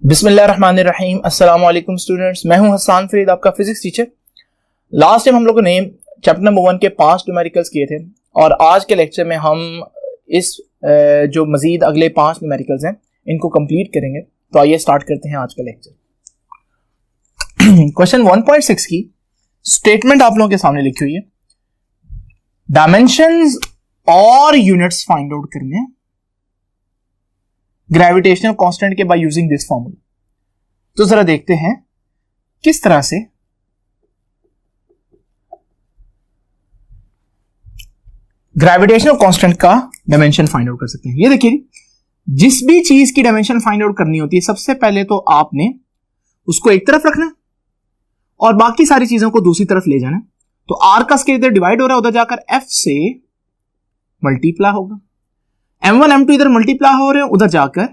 बिस्मिल्लाहिर्रहमानिर्रहीम। अस्सलाम वालेकुम स्टूडेंट्स, मैं हूं हसन फरीद, आपका फिजिक्स टीचर। लास्ट टाइम हम लोगों ने चैप्टर नंबर 1 के 5 न्यूमेरिकल्स किए थे और आज के लेक्चर में हम इस जो मजीद अगले 5 न्यूमेरिकल्स हैं इनको कंप्लीट करेंगे। तो आइए स्टार्ट करते हैं आज का लेक्चर। क्वेश्चन 1.6 की स्टेटमेंट आप लोगों के सामने लिखी हुई है। डायमेंशंस और यूनिट्स फाइंड आउट करने हैं ग्रेविटेशनल कांस्टेंट के बाय यूजिंग दिस फॉर्मूला। तो जरा देखते हैं किस तरह से ग्रेविटेशनल कांस्टेंट का डायमेंशन फाइंड आउट कर सकते हैं। ये देखिए, जिस भी चीज की डायमेंशन फाइंड आउट करनी होती है सबसे पहले तो आपने उसको एक तरफ रखना है और बाकी सारी चीजों को दूसरी तरफ ले जाना है। तो आर का स्केल इधर डिवाइड हो रहा है, उधर जाकर एफ से मल्टीप्लाई होगा। M1 M2 इधर मल्टीप्लाई हो रहे हैं, उधर जाकर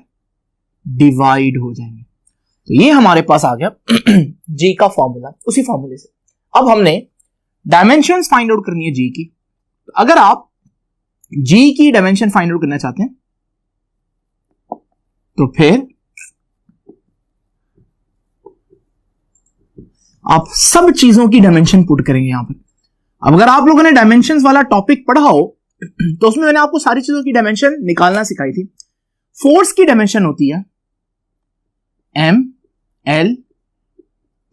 डिवाइड हो जाएंगे। तो ये हमारे पास आ गया G का फॉर्मूला। उसी फॉर्मूले से अब हमने डायमेंशंस फाइंड आउट करनी है G की। तो अगर आप G की डायमेंशन फाइंड आउट करना चाहते हैं तो फिर आप सब चीजों की डायमेंशन पुट करेंगे यहां पर। अब अगर आप लोगों ने डायमेंशंस वाला टॉपिक पढ़ा हो तो उसमें मैंने आपको सारी चीजों की डायमेंशन निकालना सिखाई थी। फोर्स की डायमेंशन होती है M L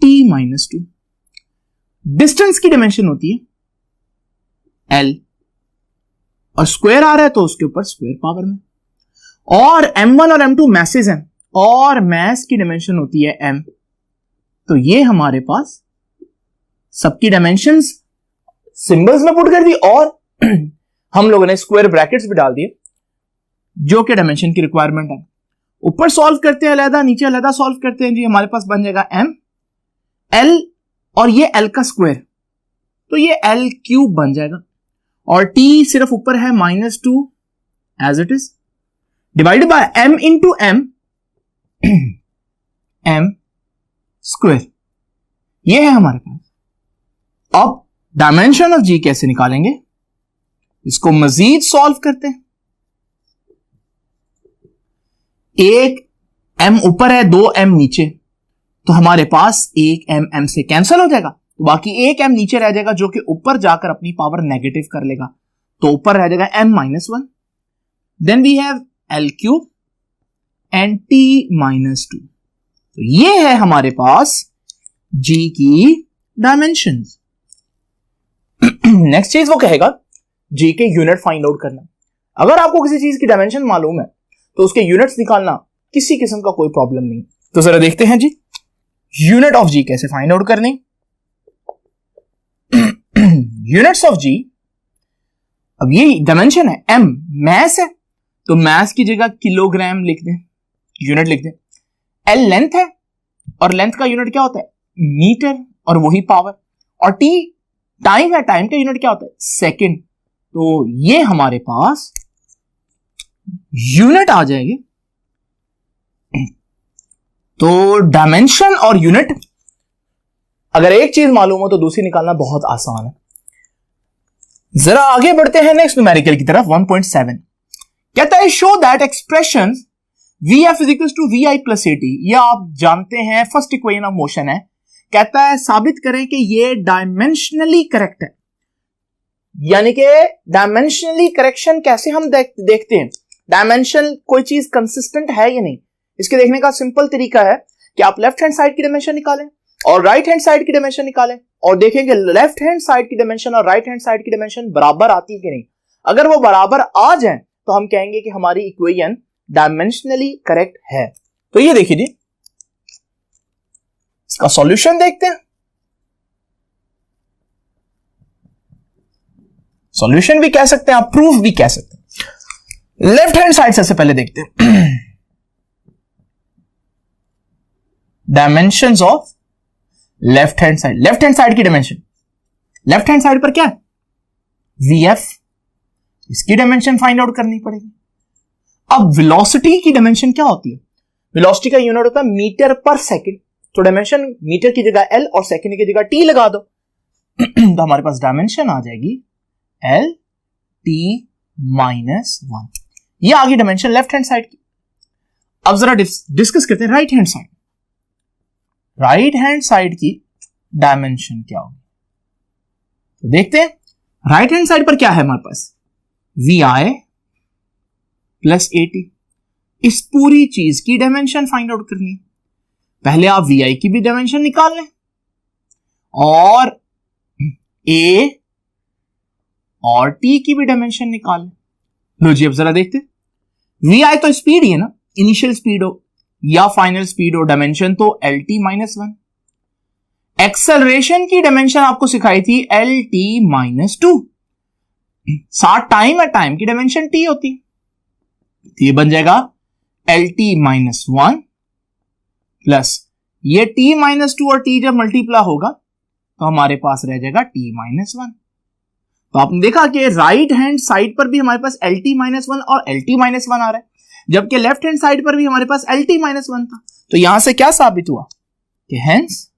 T -2। डिस्टेंस की डायमेंशन होती है L और स्क्वायर आ रहा है तो उसके ऊपर स्क्वायर पावर में। और M1 और M2 मैसेज हैं और मैस की डायमेंशन होती है M। तो ये हमारे पास सबकी डायमेंशंस सिंबल्स में पुट कर दी और हम लोगों ने स्क्वायर ब्रैकेट्स भी डाल दिए जो कि डायमेंशन की रिक्वायरमेंट है। ऊपर सॉल्व करते हैं अलग, नीचे अलग सॉल्व करते हैं जी। हमारे पास बन जाएगा M L और ये L का स्क्वायर, तो ये L क्यूब बन जाएगा। और T सिर्फ ऊपर है -2 as it is, divided by M into M M square. ये है हमारे पास। अब डायमेंशन ऑफ G कैसे निकालेंगे, इसको मजीद सॉल्व करते हैं। एक M ऊपर है, 2 M नीचे, तो हमारे पास एक M M से कैंसिल हो जाएगा, तो बाकी एक M नीचे रह जाएगा जो कि ऊपर जाकर अपनी पावर नेगेटिव कर लेगा। तो ऊपर रह जाएगा M -1। Then we have L cube and T -2। तो ये है हमारे पास G की डायमेंशंस। नेक्स्ट चीज वो कहेगा G के यूनिट फाइंड आउट करना। अगर आपको किसी चीज की डायमेंशन मालूम है तो उसके यूनिट्स निकालना किसी किस्म का कोई प्रॉब्लम नहीं। तो जरा देखते हैं जी यूनिट ऑफ G कैसे फाइंड आउट करनी। यूनिट्स ऑफ G, अब ये डायमेंशन है M, मैस है तो मैस की जगह किलोग्राम लिख दें, यूनिट लिख दें। L लेंथ है और लेंथ का यूनिट क्या होता है, मीटर, और वही पावर। और T टाइम है, टाइम का यूनिट क्या होता है, सेकंड। तो ये हमारे पास यूनिट आ जाएगी। तो डायमेंशन और यूनिट, अगर एक चीज मालूम हो तो दूसरी निकालना बहुत आसान है। जरा आगे बढ़ते हैं नेक्स्ट न्यूमेरिकल की तरफ। 1.7 कहता है show that expression VF = VI + AT। यह आप जानते हैं फर्स्ट इक्वेशन ऑफ मोशन है। कहता है साबित करें कि ये डायमेंशनली करेक्ट है। यानी कि डायमेंशनली करेक्शन कैसे हम देखते हैं, डायमेंशन कोई चीज कंसिस्टेंट है या नहीं। इसके देखने का सिंपल तरीका है कि आप लेफ्ट हैंड साइड की डायमेंशन निकालें और राइट हैंड साइड की डायमेंशन निकालें और देखें कि लेफ्ट हैंड साइड की डायमेंशन और राइट हैंड साइड की डायमेंशन बराबर आती है कि नहीं। अगर वो बराबर आ जाए तो हम कहेंगे कि हमारी इक्वेशन डायमेंशनली करेक्ट है। तो ये देखिए जी, इसका सॉल्यूशन देखते हैं। सॉल्यूशन भी कह सकते हैं, आप प्रूफ भी कह सकते हैं। लेफ्ट हैंड साइड से पहले देखते हैं dimensions of left hand side. Left hand side की डायमेंशन, लेफ्ट हैंड साइड पर क्या है, VF, इसकी डायमेंशन फाइंड आउट करनी पड़ेगी। अब वेलोसिटी की डायमेंशन क्या होती है, वेलोसिटी का यूनिट होता है मीटर पर सेकंड। तो डायमेंशन मीटर की जगह L और सेकंड की जगह T लगा दो तो हमारे पास डायमेंशन आ जाएगी L T -1। ये आ गई डायमेंशन लेफ्ट हैंड साइड की। अब जरा डिस्कस करते हैं right hand side. Right hand side की डायमेंशन क्या होगी, तो देखते हैं। राइट हैंड साइड पर क्या है हमारे पास, VI प्लस AT। इस पूरी चीज की डायमेंशन फाइंड आउट करनी है। पहले आप VI की भी डायमेंशन निकाल लें और A और T की भी डायमेंशन निकाल लें। लो जी, अब जरा देखते हैं। VI तो स्पीड ही है ना, इनिशियल स्पीड हो या फाइनल स्पीड हो, डायमेंशन तो LT-1। एक्सेलरेशन की डायमेंशन आपको सिखाई थी LT-2। साथ टाइम है, टाइम की डायमेंशन T होती है, तो ये बन जाएगा LT-1 प्लस ये T-2 और T जब मल्टीप्लाई होगा तो हमारे पास रह जाएगा T-1। तो आपने देखा कि राइट हैंड साइड पर भी हमारे पास LT-1 और LT-1 आ रहा है, जबकि लेफ्ट हैंड साइड पर भी हमारे पास LT-1 था। तो यहां से क्या साबित हुआ कि hence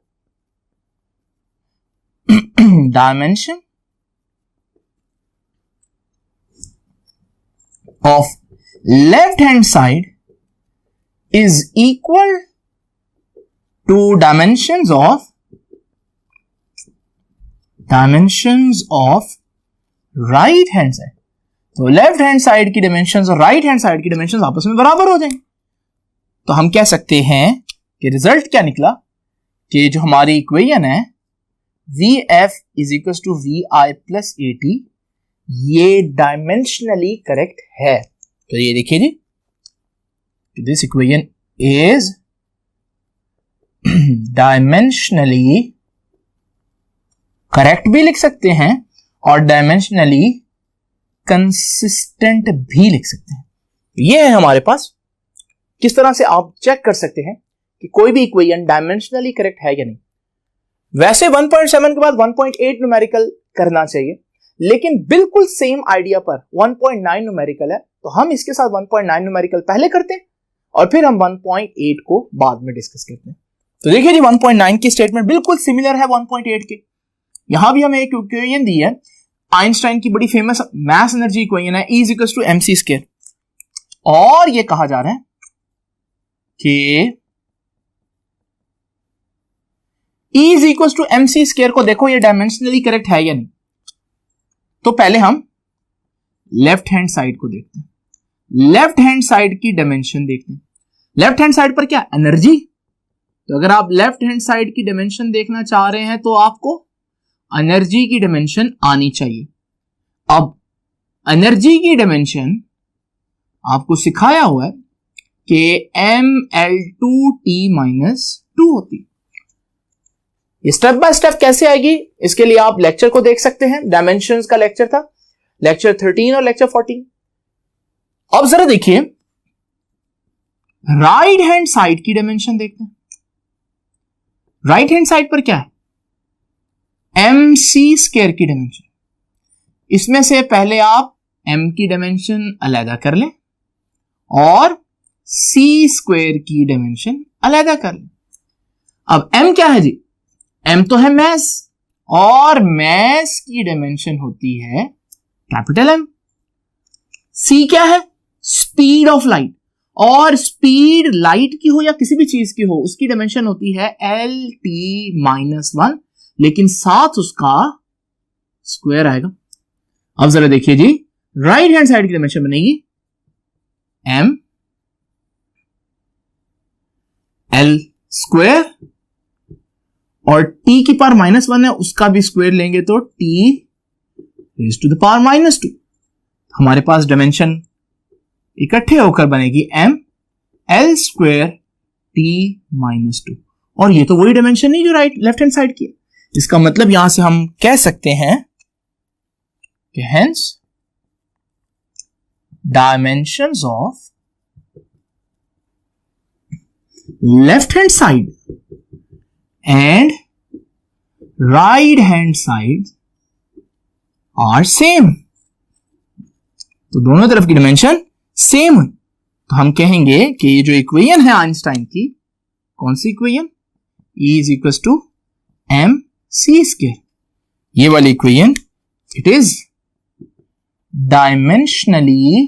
dimension of left hand side is equal to dimensions of right hand side. तो लेफ्ट हैंड साइड की डायमेंशंस और राइट हैंड साइड की डायमेंशंस आपस में बराबर हो जाएंगे। तो हम कह सकते हैं कि रिजल्ट क्या निकला कि जो हमारी इक्वेशन है VF is equal to VI plus AT, ये डायमेंशनली करेक्ट है। तो ये देखिए जी, this equation is dimensionally correct भी लिख सकते हैं और डायमेंशनली कंसिस्टेंट भी लिख सकते हैं। ये है हमारे पास। किस तरह से आप चेक कर सकते हैं कि कोई भी इक्वेशन डायमेंशनली करेक्ट है या नहीं। वैसे 1.7 के बाद 1.8 न्यूमेरिकल करना चाहिए, लेकिन बिल्कुल सेम आइडिया पर 1.9 न्यूमेरिकल है, तो हम इसके साथ 1.9 न्यूमेरिकल पहले करते हैं और फिर हम 1.8 को बाद में डिस्कस करते हैं। तो देखिए जी, 1.9 की स्टेटमेंट बिल्कुल सिमिलर है 1.8 के। यहां भी हमें एक इक्वेशन दी है, आइंस्टाइन की बड़ी फेमस मास एनर्जी इक्वेशन है, E इक्वल्स टू mc², और ये कहा जा रहा है कि E इक्वल्स टू mc² को देखो ये डायमेंशनली करेक्ट है या नहीं। तो पहले हम लेफ्ट हैंड साइड को देखते हैं। लेफ्ट हैंड साइड की डायमेंशन देखते हैं। लेफ्ट हैंड साइड पर क्या, एनर्जी। तो अगर आप लेफ्ट हैंड साइड की डायमेंशन देखना चाह रहे हैं तो आपको एनर्जी की डायमेंशन आनी चाहिए। अब एनर्जी की डायमेंशन आपको सिखाया हुआ है कि mL2T-2 होती है। स्टेप बाय स्टेप कैसे आएगी, इसके लिए आप लेक्चर को देख सकते हैं। डायमेंशंस का लेक्चर था, लेक्चर 13 और लेक्चर 14। अब जरा देखिए, राइट हैंड साइड की डायमेंशन देखते हैं। राइट हैंड साइड पर क्या है, mc² की डायमेंशन। इसमें से पहले आप m की डायमेंशन अलग कर लें और c² की डायमेंशन अलग कर लें। अब m क्या है जी, m तो है मैस, और मैस की डायमेंशन होती है कैपिटल M। c क्या है, स्पीड ऑफ लाइट, और स्पीड लाइट की हो या किसी भी चीज की हो उसकी डायमेंशन होती है LT-1, लेकिन साथ उसका स्क्वायर आएगा। अब जरा देखिए जी, राइट हैंड साइड की डायमेंशन बनेगी m L² और t की पावर -1 है, उसका भी स्क्वायर लेंगे तो t raised to the power -2। हमारे पास डायमेंशन इकट्ठे होकर बनेगी m L² T-2, और ये तो वही डायमेंशन नहीं जो लेफ्ट हैंड साइड की है। इसका मतलब यहां से हम कह सकते हैं कि hence dimensions of left hand side and right hand side are same. तो दोनों तरफ की डायमेंशन सेम है। तो हम कहेंगे कि ये जो इक्वेशन है आइंस्टाइन की, कौन सी equation, E is equal to mc², ये वाली equation it is dimensionally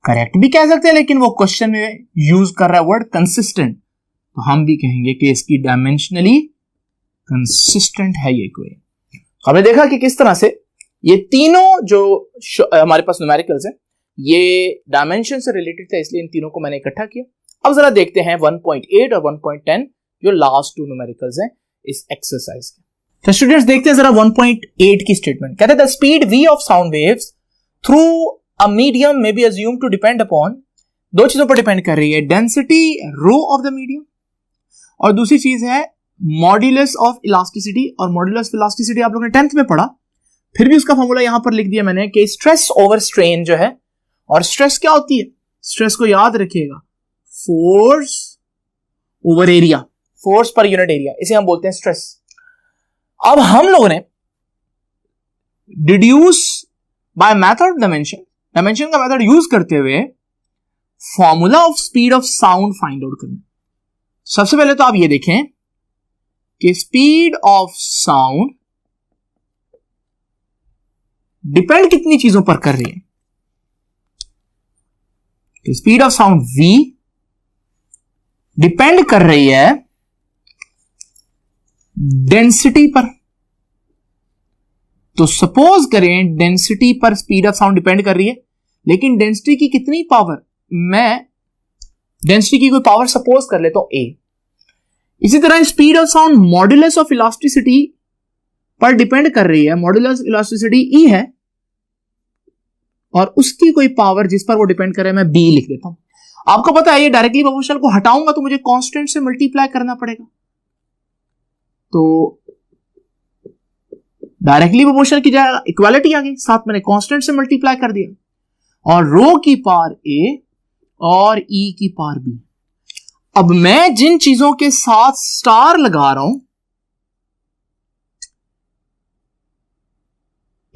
correct भी कह सकते हैं, लेकिन वो क्वेश्चन में यूज कर रहा है वर्ड कंसिस्टेंट, तो हम भी कहेंगे कि इसकी डायमेंशनली कंसिस्टेंट है ये इक्वेशन। हमने देखा कि किस तरह से ये तीनों जो हमारे पास न्यूमेरिकल्स हैं ये डायमेंशन से रिलेटेड थे, इसलिए इन तीनों को मैंने इकट्ठा किया। अब जरा देखते हैं 1.8 और 1.10 जो लास्ट टू न्यूमेरिकल्स हैं इस एक्सरसाइज के। तो स्टूडेंट्स देखते हैं जरा 1.8 की स्टेटमेंट। कहते हैं the speed v of sound waves through a medium may be assumed to depend upon, दो चीजों पर डिपेंड कर रही है, density rho of the medium और दूसरी चीज है मॉड्यूलस ऑफ इलास्टिसिटी। और मॉड्यूलस ऑफ इलास्टिसिटी आप लोगों ने 10th में पढ़ा, फिर भी उसका फॉर्मूला यहां पर लिख दिया मैंने कि स्ट्रेस ओवर स्ट्रेन जो है, और स्ट्रेस क्या होती है, स्ट्रेस को याद रखिएगा force over area, force per unit area, इसे हम बोलते हैं स्ट्रेस। अब हम लोगों ने deduce by method dimension, dimension का मेथड यूज करते हुए formula of speed of sound find out करना। सबसे पहले तो आप ये देखें कि स्पीड ऑफ साउंड डिपेंड कितनी चीजों पर कर रही है। Speed of sound v depend कर रही है डेंसिटी पर। तो सपोज करें डेंसिटी पर स्पीड ऑफ साउंड डिपेंड कर रही है, लेकिन डेंसिटी की कितनी पावर, मैं डेंसिटी की कोई पावर सपोज कर लेता हूं a। इसी तरह speed of sound modulus of elasticity पर डिपेंड कर रही है, मॉड्यूलस इलास्टिसिटी e है और उसकी कोई पावर जिस पर वो डिपेंड करे मैं b लिख देता हूं। आपको पता है ये डायरेक्टली प्रोपोर्शनल को हटाऊंगा तो मुझे कांस्टेंट से मल्टीप्लाई करना पड़ेगा, तो डायरेक्टली प्रोपोर्शनल की जगह इक्वालिटी आ गई, साथ मैंने कांस्टेंट से मल्टीप्लाई कर दिया और रो की पावर a और e की पावर b। अब मैं जिन चीजों के साथ स्टार लगा रहा हूं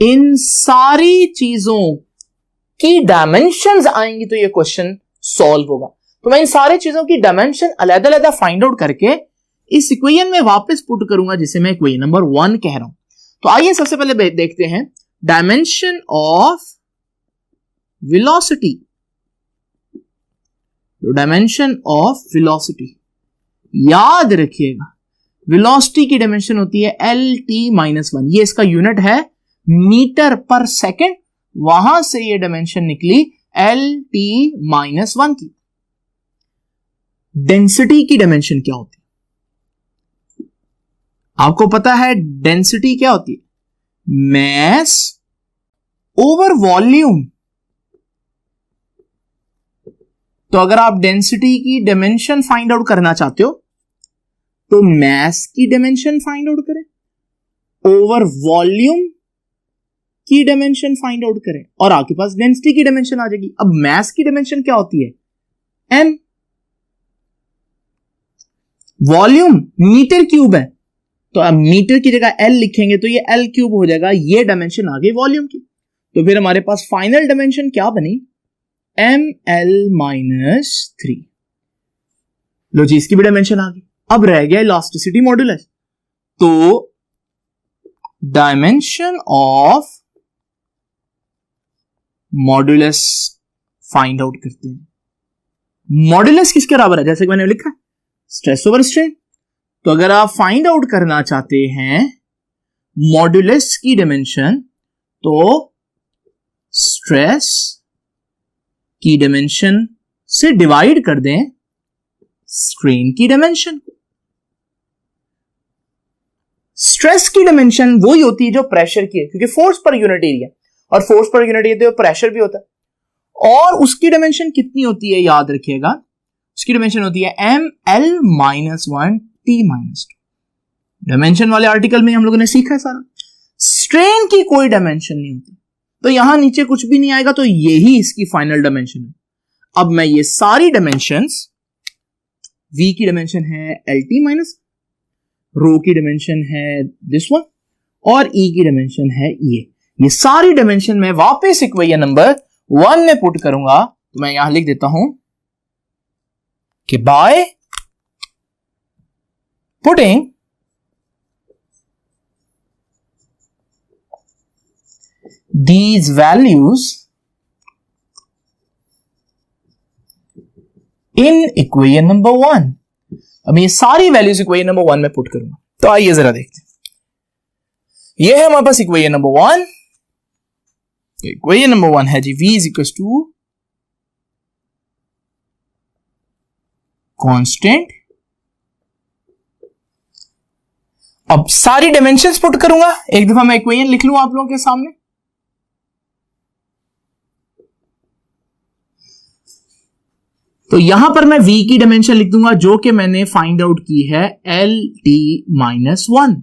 इन सारी चीजों की डायमेंशंस आएंगी तो ये क्वेश्चन सॉल्व होगा। तो मैं इन सारी चीजों की डायमेंशन अलग-अलग फाइंड आउट करके इस इक्वेशन में वापस पुट करूंगा जिसे मैं इक्वेशन नंबर 1 कह रहा हूं। तो आइए सबसे पहले देखते हैं dimension of velocity. Dimension of velocity याद रखिएगा, वेलोसिटी की डायमेंशन होती है LT-1, ये इसका यूनिट है मीटर पर सेकेंड, वहां से ये डायमेंशन निकली LT-1 की। डेंसिटी की डायमेंशन क्या होती है, आपको पता है डेंसिटी क्या होती है, मैस ओवर वॉल्यूम। तो अगर आप डेंसिटी की डायमेंशन फाइंड आउट करना चाहते हो तो मैस की डायमेंशन फाइंड आउट करें, ओवर वॉल्यूम की डायमेंशन फाइंड आउट करें और आपके पास डेंसिटी की डायमेंशन आ जाएगी। अब मैस की डायमेंशन क्या होती है, m, वॉल्यूम मीटर क्यूब है तो अब मीटर की जगह L लिखेंगे तो ये L क्यूब हो जाएगा, ये डायमेंशन आ गई वॉल्यूम की। तो फिर हमारे पास फाइनल डायमेंशन क्या बनी, ML-3। लो जी, इसकी भी डायमेंशन आ गई। अब रह गया इलास्टिसिटी मॉड्यूलस, तो dimension of modulus find out करते हैं। मॉड्यूलस किसके बराबर है, जैसे कि मैंने लिखा स्ट्रेस ओवर स्ट्रेन। तो अगर आप फाइंड आउट करना चाहते हैं मॉड्यूलस की डायमेंशन तो स्ट्रेस की डायमेंशन से डिवाइड कर दें स्ट्रेन की डायमेंशन। स्ट्रेस की डायमेंशन वही होती है जो प्रेशर की है, क्योंकि फोर्स पर यूनिट एरिया और फोर्स पर यूनिट एरिया तो प्रेशर भी होता है। और उसकी डायमेंशन कितनी होती है याद रखिएगा, उसकी डायमेंशन होती है ML-1 T-2। डायमेंशन वाले आर्टिकल में हम लोगों ने सीखा है सारा। स्ट्रेन की कोई डायमेंशन नहीं होती, तो यहां नीचे कुछ भी नहीं आएगा, तो यही इसकी फाइनल डायमेंशन है। अब मैं ये सारी डायमेंशंस, V की डायमेंशन है LT-, रो की डायमेंशन है दिस वन और E की डायमेंशन है ये सारी डायमेंशन मैं वापस इक्वेशन नंबर 1 में पुट करूंगा। तो मैं यहां लिख देता हूं कि by putting these values in equation number 1। अब ये सारी वैल्यूज इक्वेशन नंबर 1 में पुट करूंगा। तो आइए जरा देखते हैं। ये है हमारे पास इक्वेशन नंबर 1। इक्वेशन नंबर 1 है जी v is equal to constant. अब सारी डायमेंशंस पुट करूंगा। एक दफा मैं इक्वेशन लिख लूं आप लोगों के सामने। तो यहां पर मैं v की डायमेंशन लिख दूंगा जो कि मैंने फाइंड आउट की है LT-1।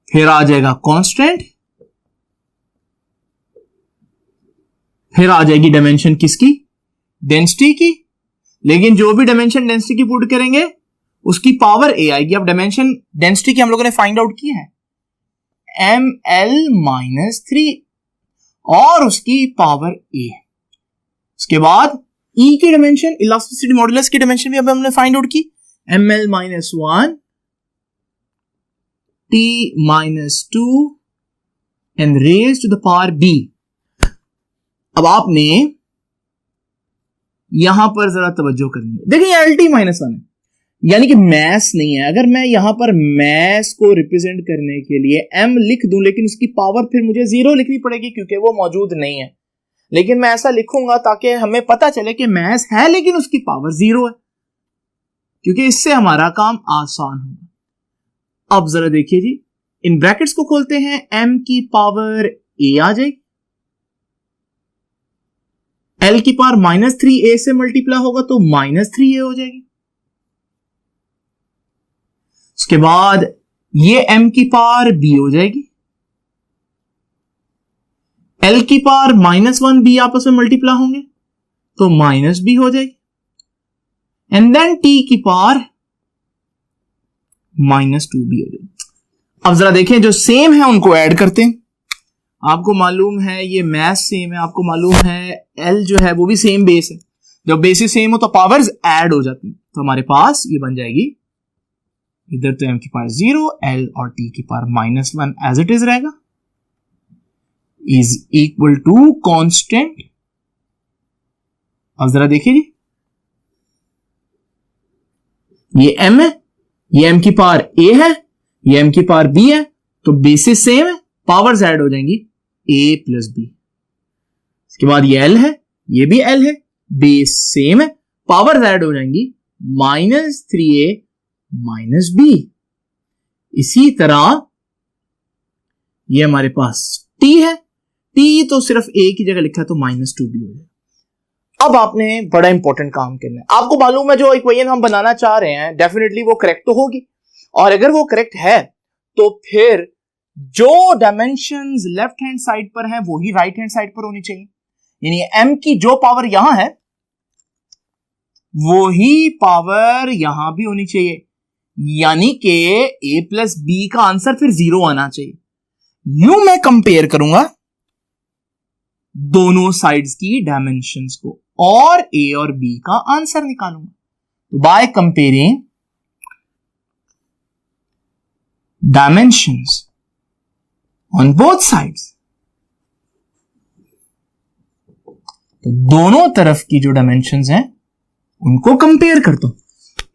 फिर आ जाएगा कांस्टेंट, फिर आ जाएगी डायमेंशन किसकी, डेंसिटी की। लेकिन जो भी डायमेंशन डेंसिटी की पुट करेंगे उसकी पावर a आएगी। अब डायमेंशन डेंसिटी की हम लोगों ने फाइंड आउट की है ml-3 और उसकी पावर a। उसके बाद E की डायमेंशन, इलास्टिसिटी मॉडुलस की डायमेंशन भी अब हमने फाइंड आउट की ml-1 T-2 and raised to the power b। अब आपने यहां पर जरा तवज्जो करनी है। देखिए LT-1 है, यानी कि मैस नहीं है। अगर मैं यहां पर मैस को रिप्रेजेंट करने के लिए m लिख दूं लेकिन उसकी पावर फिर मुझे 0 लिखनी पड़ेगी क्योंकि वो मौजूद नहीं है। लेकिन मैं ऐसा लिखूंगा ताकि हमें पता चले कि मैस है लेकिन उसकी पावर 0 है, क्योंकि इससे हमारा काम आसान होगा। अब जरा देखिए जी, इन ब्रैकेट्स को खोलते हैं। m की पावर a आ जाएगी, l की पावर -3a से मल्टीप्लाई होगा तो -3a हो जाएगी। उसके बाद ये m की पावर b हो जाएगी, l की पावर -1b आपस में मल्टीप्लाई होंगे तो -b हो जाएगी। एंड देन t की पावर -2b हो जाएगी। अब जरा देखें, जो सेम है उनको ऐड करते हैं। आपको मालूम है ये मैथ सेम है, आपको मालूम है l जो है वो भी सेम बेस है। जब बेसिस सेम हो तो पावर्स ऐड हो जाती है। तो हमारे पास ये बन जाएगी, इधर तो m की पावर 0, l और t की पावर -1 एज इट इज रहेगा, इज इक्वल टू कांस्टेंट। अब जरा देखिए जी, ये m है, ये m की पावर a है, ये m की पावर b है, तो बेसिस सेम है, पावर्स ऐड हो जाएंगी a प्लस b। इसके बाद ये l है, ये भी l है, बेस सेम है, पावर्स ऐड हो जाएंगी -3a -b। इसी तरह ये हमारे पास t है, t तो सिर्फ a की जगह लिखा है तो -2b हो जाएगा। अब आपने बड़ा इंपॉर्टेंट काम करना है। आपको मालूम है जो इक्वेशन हम बनाना चाह रहे हैं डेफिनेटली वो करेक्ट तो होगी, और अगर वो करेक्ट है तो फिर जो डायमेंशंस लेफ्ट हैंड साइड पर हैं वो ही राइट हैंड साइड पर होनी चाहिए। यानी m की जो पावर यहां है वो ही पावर यहां भी होनी चाहिए, यानी कि a प्लस b का आंसर फिर 0 आना चाहिए। यूं मैं कंपेयर करूंगा दोनों साइड्स की डायमेंशंस को और a और b का आंसर निकालूंगा। तो by comparing dimensions on both sides, तो दोनों तरफ की जो डायमेंशंस हैं उनको कंपेयर करता हूं।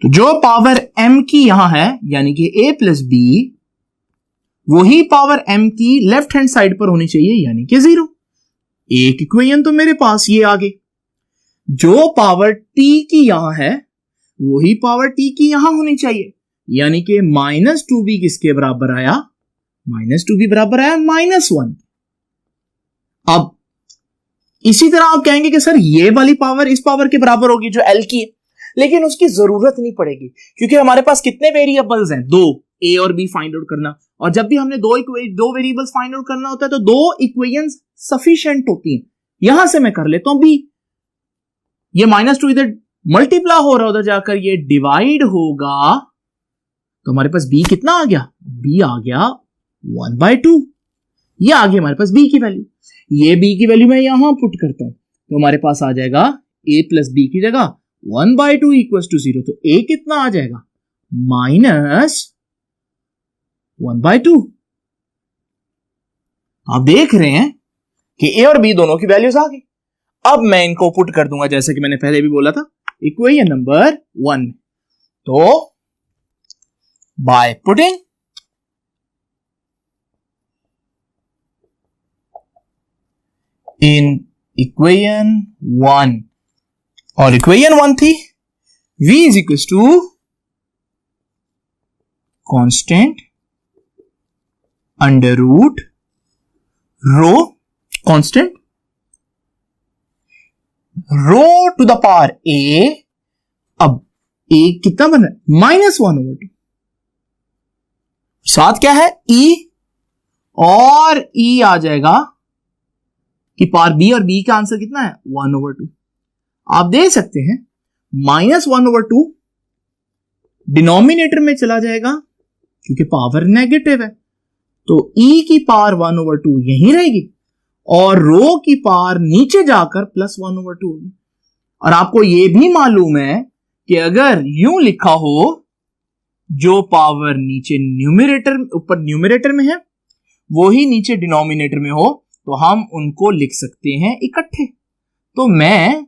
तो जो पावर m की यहां है यानी कि a प्लस b, वही पावर m की लेफ्ट हैंड साइड पर होनी चाहिए यानी कि 0। एक इक्वेशन तो मेरे पास ये आ गई। जो पावर t की यहां है वही पावर t की यहां होनी चाहिए, यानी कि -2b किसके बराबर आया, -2b बराबर आया -1। अब इसी तरह आप कहेंगे कि सर ये वाली पावर इस पावर के बराबर होगी जो l की है, लेकिन उसकी जरूरत नहीं पड़ेगी क्योंकि हमारे पास कितने वेरिएबल्स हैं, 2, a और b फाइंड आउट करना। और जब भी हमने दो वेरिएबल्स फाइंड आउट करना होता है तो 2 इक्वेशंस सफिशिएंट होती हैं। यहां से मैं कर लेता हूं b, ये -2 इधर मल्टीप्लाई हो रहा है, उधर जाकर ये डिवाइड होगा, तो हमारे पास b कितना आ गया, b आ गया 1/2। ये आ गई हमारे पास b की वैल्यू। ये b की वैल्यू मैं यहां पुट करता हूं तो हमारे पास आ जाएगा a प्लस b की जगह 1/2 इक्वल्स टू 0। तो a कितना आ जाएगा, -1/2। आप देख रहे हैं कि a और b दोनों की वैल्यूज आ गई। अब मैं इनको पुट कर दूंगा जैसे कि मैंने पहले भी बोला था इक्वेशन नंबर 1। तो बाय पुटिंग इन इक्वेशन 1, और इक्वेशन 1 थी v is equal to constant under root rho, constant rho to the power a। अब a कितना बन रहा है -1/2, साथ क्या है e, और e आ जाएगा कि पावर b, और b का आंसर कितना है 1/2। आप देख सकते हैं -1/2 डिनोमिनेटर में चला जाएगा क्योंकि पावर नेगेटिव है, तो e की पावर 1/2 यहीं रहेगी और रो की पावर नीचे जाकर +1/2 होगी। और आपको यह भी मालूम है कि अगर यूं लिखा हो जो पावर नीचे न्यूमरेटर ऊपर न्यूमरेटर में है वो ही नीचे डिनोमिनेटर में हो तो हम उनको लिख सकते हैं इकट्ठे। तो मैं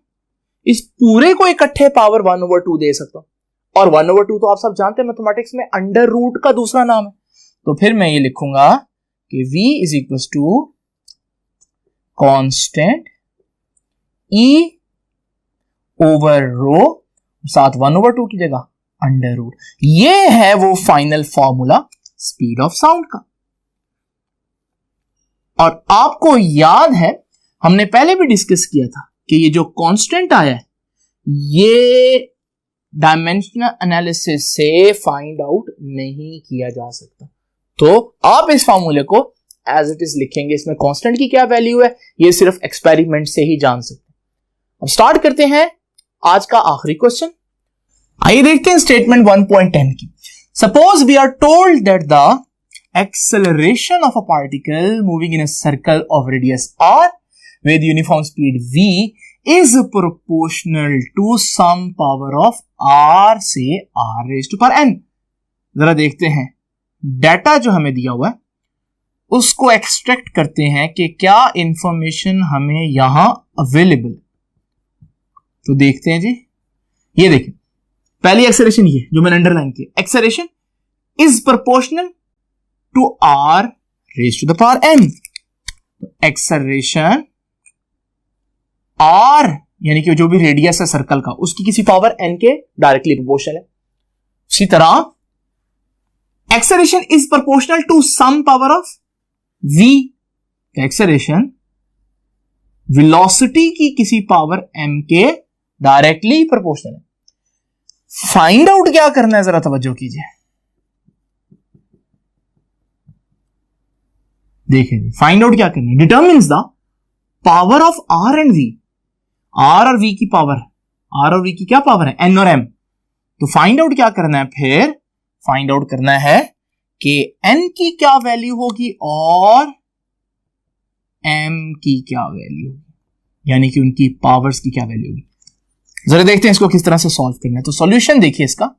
इस पूरे को इकट्ठे पावर 1/2 दे सकता हूं, और 1/2 तो आप सब जानते हैं मैथमेटिक्स में अंडर रूट का दूसरा नाम है। तो फिर मैं ये लिखूंगा कि v is equal to constant e over rho, साथ 1/2 की जगह अंडर रूट। ये है वो final formula speed of sound का। और आपको याद है हमने पहले भी डिस्कस किया था कि ये जो कांस्टेंट आया है ये डायमेंशनल एनालिसिस से फाइंड आउट नहीं किया जा सकता। तो आप इस फॉर्मूले को एज इट इज लिखेंगे, इसमें कांस्टेंट की क्या वैल्यू है ये सिर्फ एक्सपेरिमेंट से ही जान सकते हैं। अब स्टार्ट करते हैं आज का आखिरी क्वेश्चन। आइए देखते हैं स्टेटमेंट 1.10 की। Suppose we are told that the acceleration of a particle moving in a circle of radius r with uniform speed v is proportional to some power of r से r raised to power n। जरा देखते हैं data जो हमें दिया हुआ है उसको एक्सट्रैक्ट करते हैं कि क्या इंफॉर्मेशन हमें यहां अवेलेबल। तो देखते हैं जी, ये देखिए पहली एक्सेलरेशन ये जो मैंने अंडरलाइन किया, acceleration is proportional to r raised to the power n। Acceleration r यानी कि जो भी रेडियस है सर्कल का उसकी किसी पावर n के डायरेक्टली प्रोपोर्शनल है। उसी तरह acceleration is proportional to some power of v। Acceleration velocity की किसी पावर m के डायरेक्टली प्रोपोर्शनल है। फाइंड आउट क्या करना है, जरा तवज्जो कीजिए। देखिए फाइंड आउट क्या करना है, determines the power of r and v। r और v की पावर, r और v की क्या पावर है, n और m। तो फाइंड आउट क्या करना है, फिर फाइंड आउट करना है कि n की क्या वैल्यू होगी और m की क्या वैल्यू होगी, यानी कि उनकी पावर्स की क्या वैल्यू होगी। जरा देखते हैं इसको किस तरह से सॉल्व करना है। तो सॉल्यूशन देखिए इसका,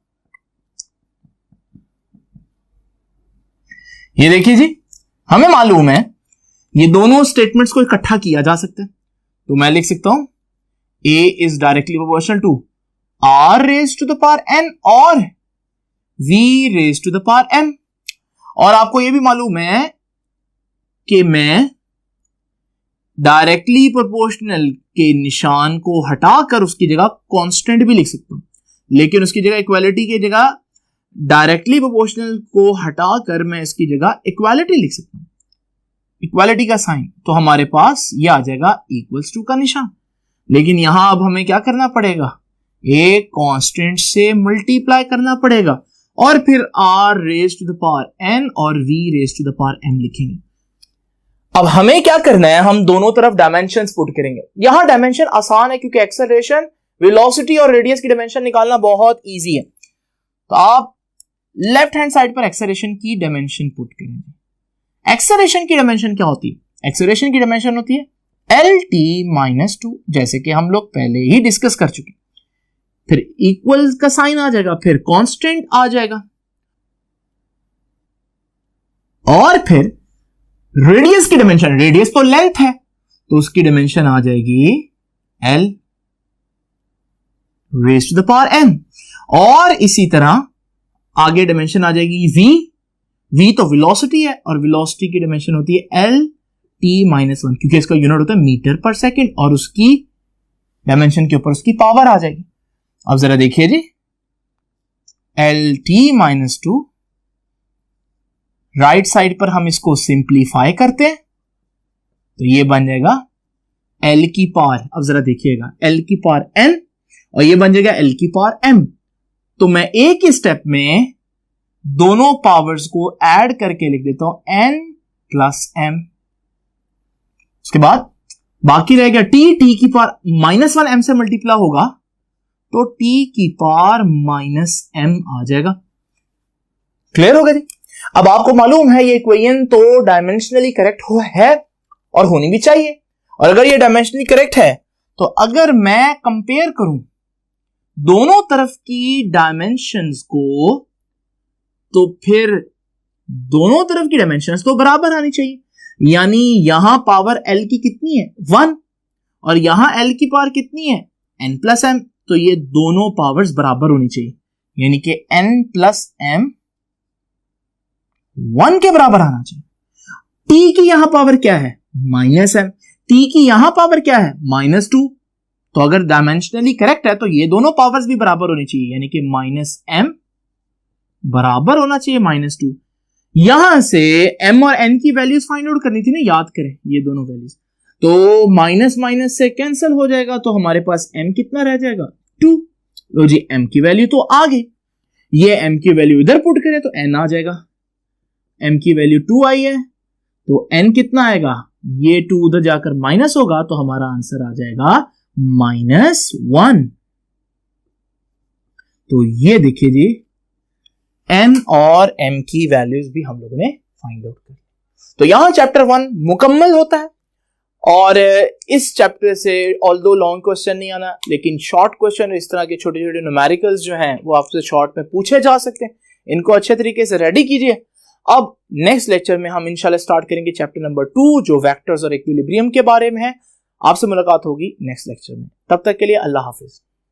ये देखिए जी हमें मालूम है ये दोनों स्टेटमेंट्स को इकट्ठा किया जा सकता है। तो मैं लिख सकता हूं a is directly proportional to r raise to the power n और v raise to the power m। और आपको यह भी मालूम है कि मैं डायरेक्टली प्रोपोर्शनल के निशान को हटाकर उसकी जगह कांस्टेंट भी लिख सकता हूं, लेकिन उसकी जगह इक्वालिटी की जगह डायरेक्टली प्रोपोर्शनल को हटाकर मैं इसकी जगह इक्वालिटी लिख सकता हूं। इक्वालिटी का साइन तो हमारे पास ये आ जाएगा इक्वल्स टू का निशान। लेकिन यहां अब हमें क्या करना पड़ेगा, एक कांस्टेंट से मल्टीप्लाई करना पड़ेगा और फिर r raise to the power n और v raise to the power m लिखेंगे। अब हमें क्या करना है, हम दोनों तरफ डायमेंशंस पुट करेंगे। यहां डायमेंशन आसान है क्योंकि एक्सेलरेशन, वेलोसिटी और रेडियस की डायमेंशन निकालना बहुत इजी है। तो आप लेफ्ट हैंड साइड पर एक्सेलरेशन की डायमेंशन पुट करेंगे। एक्सेलरेशन की डायमेंशन क्या होती है, एक्सेलरेशन की डायमेंशन होती है lt-2, जैसे कि हम लोग पहले ही डिस्कस कर चुके। फिर इक्वल का साइन आ जाएगा, फिर कांस्टेंट आ जाएगा और फिर रेडियस की डायमेंशन, रेडियस तो लेंथ है तो उसकी डायमेंशन आ जाएगी L raise to the power m, और इसी तरह आगे डायमेंशन आ जाएगी v तो वेलोसिटी है, और वेलोसिटी की डायमेंशन होती है L t-1, क्योंकि इसका यूनिट होता है मीटर पर सेकेंड, और उसकी डायमेंशन के ऊपर उसकी पावर आ जाएगी। अब जरा देखिए जी, LT-2, राइट साइड पर हम इसको सिंप्लीफाई करते हैं तो ये बन जाएगा L की पावर, अब जरा देखिएगा, L की पावर n, और ये बन जाएगा L की पावर m। तो मैं एक ही स्टेप में दोनों पावर्स को ऐड करके लिख देता हूं n प्लस m। उसके बाद बाकी रहेगा t की पावर -1 m से मल्टीप्लाई होगा तो t की पावर -m आ जाएगा। क्लियर हो गया जी। अब आपको मालूम है ये इक्वेशन तो डायमेंशनली करेक्ट है और होनी भी चाहिए, और अगर ये डायमेंशनली करेक्ट है तो अगर मैं कंपेयर करूं दोनों तरफ की डायमेंशंस को तो फिर दोनों तरफ की डायमेंशंस तो बराबर आनी चाहिए। यानी यहां पावर L की कितनी है 1, और यहां L की पावर कितनी है n प्लस m, तो ये दोनों पावर्स बराबर होनी चाहिए, यानी कि n प्लस m 1 के बराबर आना चाहिए। t की यहां पावर क्या है -m, t की यहां पावर क्या है -2, तो अगर डायमेंशनली करेक्ट है तो ये दोनों पावर्स भी बराबर होनी चाहिए, यानी कि -m बराबर होना चाहिए -2। यहां से m और n की वैल्यूज फाइंड आउट करनी थी ना, याद करें ये दोनों वैल्यूज, तो माइनस माइनस से कैंसिल हो जाएगा, तो हमारे पास m कितना रह जाएगा 2। लो जी, m की वैल्यू तो आ गई, ये m की वैल्यू इधर पुट करें तो n आ जाएगा, m की वैल्यू 2 आई है तो n कितना आएगा, ये 2 उधर जाकर माइनस होगा तो हमारा आंसर आ जाएगा -1। तो ये देखिए जी, n और m की वैल्यूज भी हम लोगों ने फाइंड आउट कर। तो यहां चैप्टर 1 मुकम्मल होता है, और इस चैप्टर से ऑल्दो लॉन्ग क्वेश्चन नहीं आना, लेकिन शॉर्ट क्वेश्चन इस तरह के छोटे छोटे न्यूमेरिकल्स जो हैं वो आपसे शॉर्ट में पूछे जा सकते हैं, इनको अच्छे तरीके से रेडी कीजिए। अब नेक्स्ट लेक्चर में हम इंशाल्लाह स्टार्ट करेंगे चैप्टर नंबर 2 जो वेक्टर्स और इक्विलिब्रियम के बारे में है। आपसे मुलाकात होगी नेक्स्ट लेक्चर में, तब तक के लिए अल्लाह हाफिज।